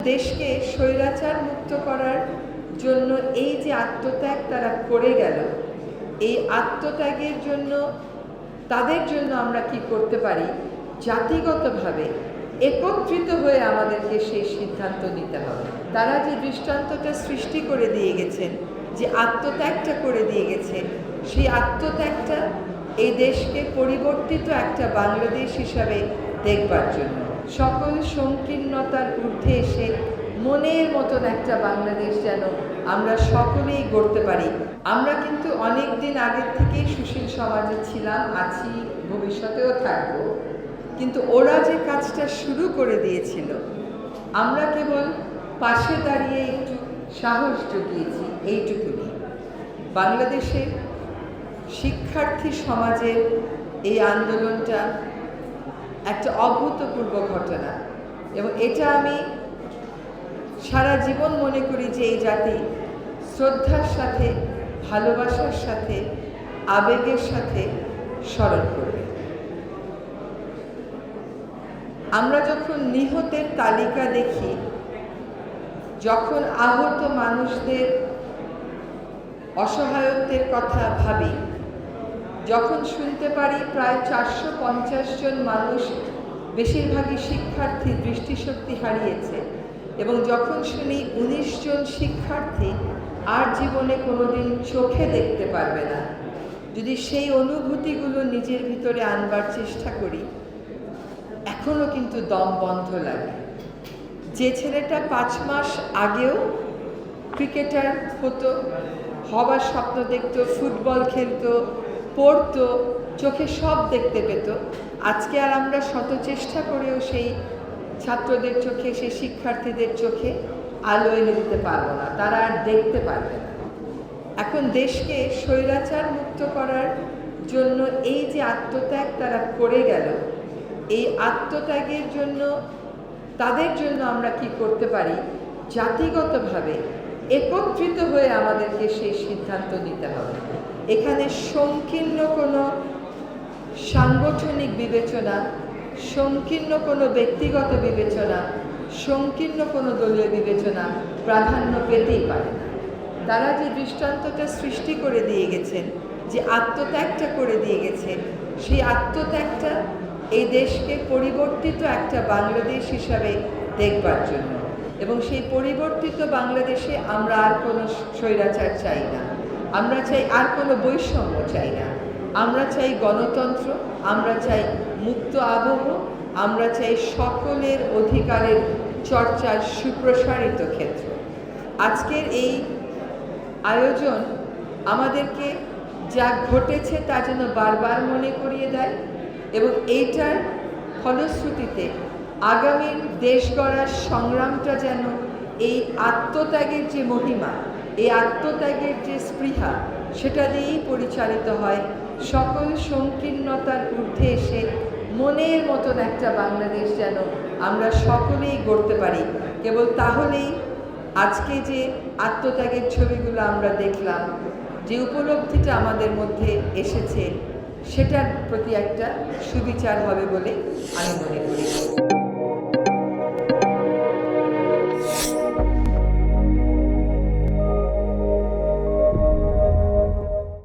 দেশকে স্বৈরাচার মুক্ত করার জন্য এই যে আত্মত্যাগ তারা করে গেল, এই আত্মত্যাগের জন্য তাদের জন্য আমরা কি করতে পারি, জাতিগতভাবে একত্রিত হয়ে আমাদেরকে সেই সিদ্ধান্ত নিতে হবে। তারা যে দৃষ্টান্তটা সৃষ্টি করে দিয়ে গেছেন, যে আত্মত্যাগটা করে দিয়ে গেছেন, সেই আত্মত্যাগটা এই দেশকে পরিবর্তিত একটা বাংলাদেশ হিসাবে দেখবার জন্য, সকল সংকীর্ণতার ঊর্ধ্বে এসে মনের মতন একটা বাংলাদেশ যেন আমরা সকলেই গড়তে পারি। আমরা কিন্তু অনেক দিন আগের থেকেই সুশীল সমাজে ছিলাম, আছি, ভবিষ্যতেও থাকব, কিন্তু ওরা যে কাজটা শুরু করে দিয়েছিল, আমরা কেবল পাশে দাঁড়িয়ে একটু সাহস জুগিয়েছি, এইটুকুনি। বাংলাদেশের শিক্ষার্থী সমাজের এই আন্দোলনটা একটা অভূতপূর্ব ঘটনা, এবং এটা আমি সারা জীবন মনে করি যে এই জাতি শ্রদ্ধার সাথে, ভালোবাসার সাথে, আবেগের সাথে স্মরণ করবে। আমরা যখন নিহতের তালিকা দেখি, যখন আহত মানুষদের অসহায়ত্বের কথা ভাবি, যখন শুনতে পারি প্রায় 450 জন মানুষ, বেশিরভাগই শিক্ষার্থী, দৃষ্টিশক্তি হারিয়েছে, এবং যখন শুনি 19 জন শিক্ষার্থী আর জীবনে কোনোদিন চোখে দেখতে পারবে না, যদি সেই অনুভূতিগুলো নিজের ভিতরে আনবার চেষ্টা করি, এখনও কিন্তু দম বন্ধ লাগে। যে ছেলেটা 5 মাস আগেও ক্রিকেটার হতো, হবার স্বপ্ন দেখত, ফুটবল খেলতো, পড়তো, চোখে সব দেখতে পেত, আজকে আর আমরা শত চেষ্টা করেও সেই ছাত্রদের চোখে, সেই শিক্ষার্থীদের চোখে আলো এনে দিতে পারবো না, তারা আর দেখতে পারবে না। এখন দেশকে স্বৈরাচার মুক্ত করার জন্য এই যে আত্মত্যাগ তারা করে গেল, এই আত্মত্যাগের জন্য তাদের জন্য আমরা কি করতে পারি, জাতিগতভাবে একত্রিত হয়ে আমাদেরকে সেই সিদ্ধান্ত নিতে হবে। এখানে সংকীর্ণ কোনো সাংগঠনিক বিবেচনা, সংকীর্ণ কোনো ব্যক্তিগত বিবেচনা, সংকীর্ণ কোনো দলীয় বিবেচনা প্রাধান্য পেতেই পারে না। তারা যে দৃষ্টান্তটা সৃষ্টি করে দিয়ে গেছেন, যে আত্মত্যাগটা করে দিয়ে গেছেন, সেই আত্মত্যাগটা এই দেশকে পরিবর্তিত একটা বাংলাদেশ হিসাবে দেখবার জন্য, এবং সেই পরিবর্তিত বাংলাদেশে আমরা আর কোনো স্বৈরাচার চাই না, আমরা চাই আর কোনো বৈষম্য চাই না, আমরা চাই গণতন্ত্র, আমরা চাই মুক্ত আবহ, আমরা চাই সকলের অধিকারের চর্চার সুপ্রসারিত ক্ষেত্র। আজকের এই আয়োজন আমাদেরকে যা ঘটেছে তা যেন বারবার মনে করিয়ে দেয়, এবং এইটার ফলশ্রুতিতে আগামীর দেশ গড়ার সংগ্রামটা যেন এই আত্মত্যাগের যে মহিমা, এই আত্মত্যাগের যে স্পৃহা, সেটা দিয়েই পরিচালিত হয়। সকল সংকীর্ণতার ঊর্ধ্বে এসে মনের মতন একটা বাংলাদেশ যেন আমরা সকলেই গড়তে পারি। কেবল তাহলেই আজকে যে আত্মত্যাগের ছবিগুলো আমরা দেখলাম, যে উপলব্ধিটা আমাদের মধ্যে এসেছে, সেটার প্রতি একটা সুবিচার হবে বলে আমি মনে করি।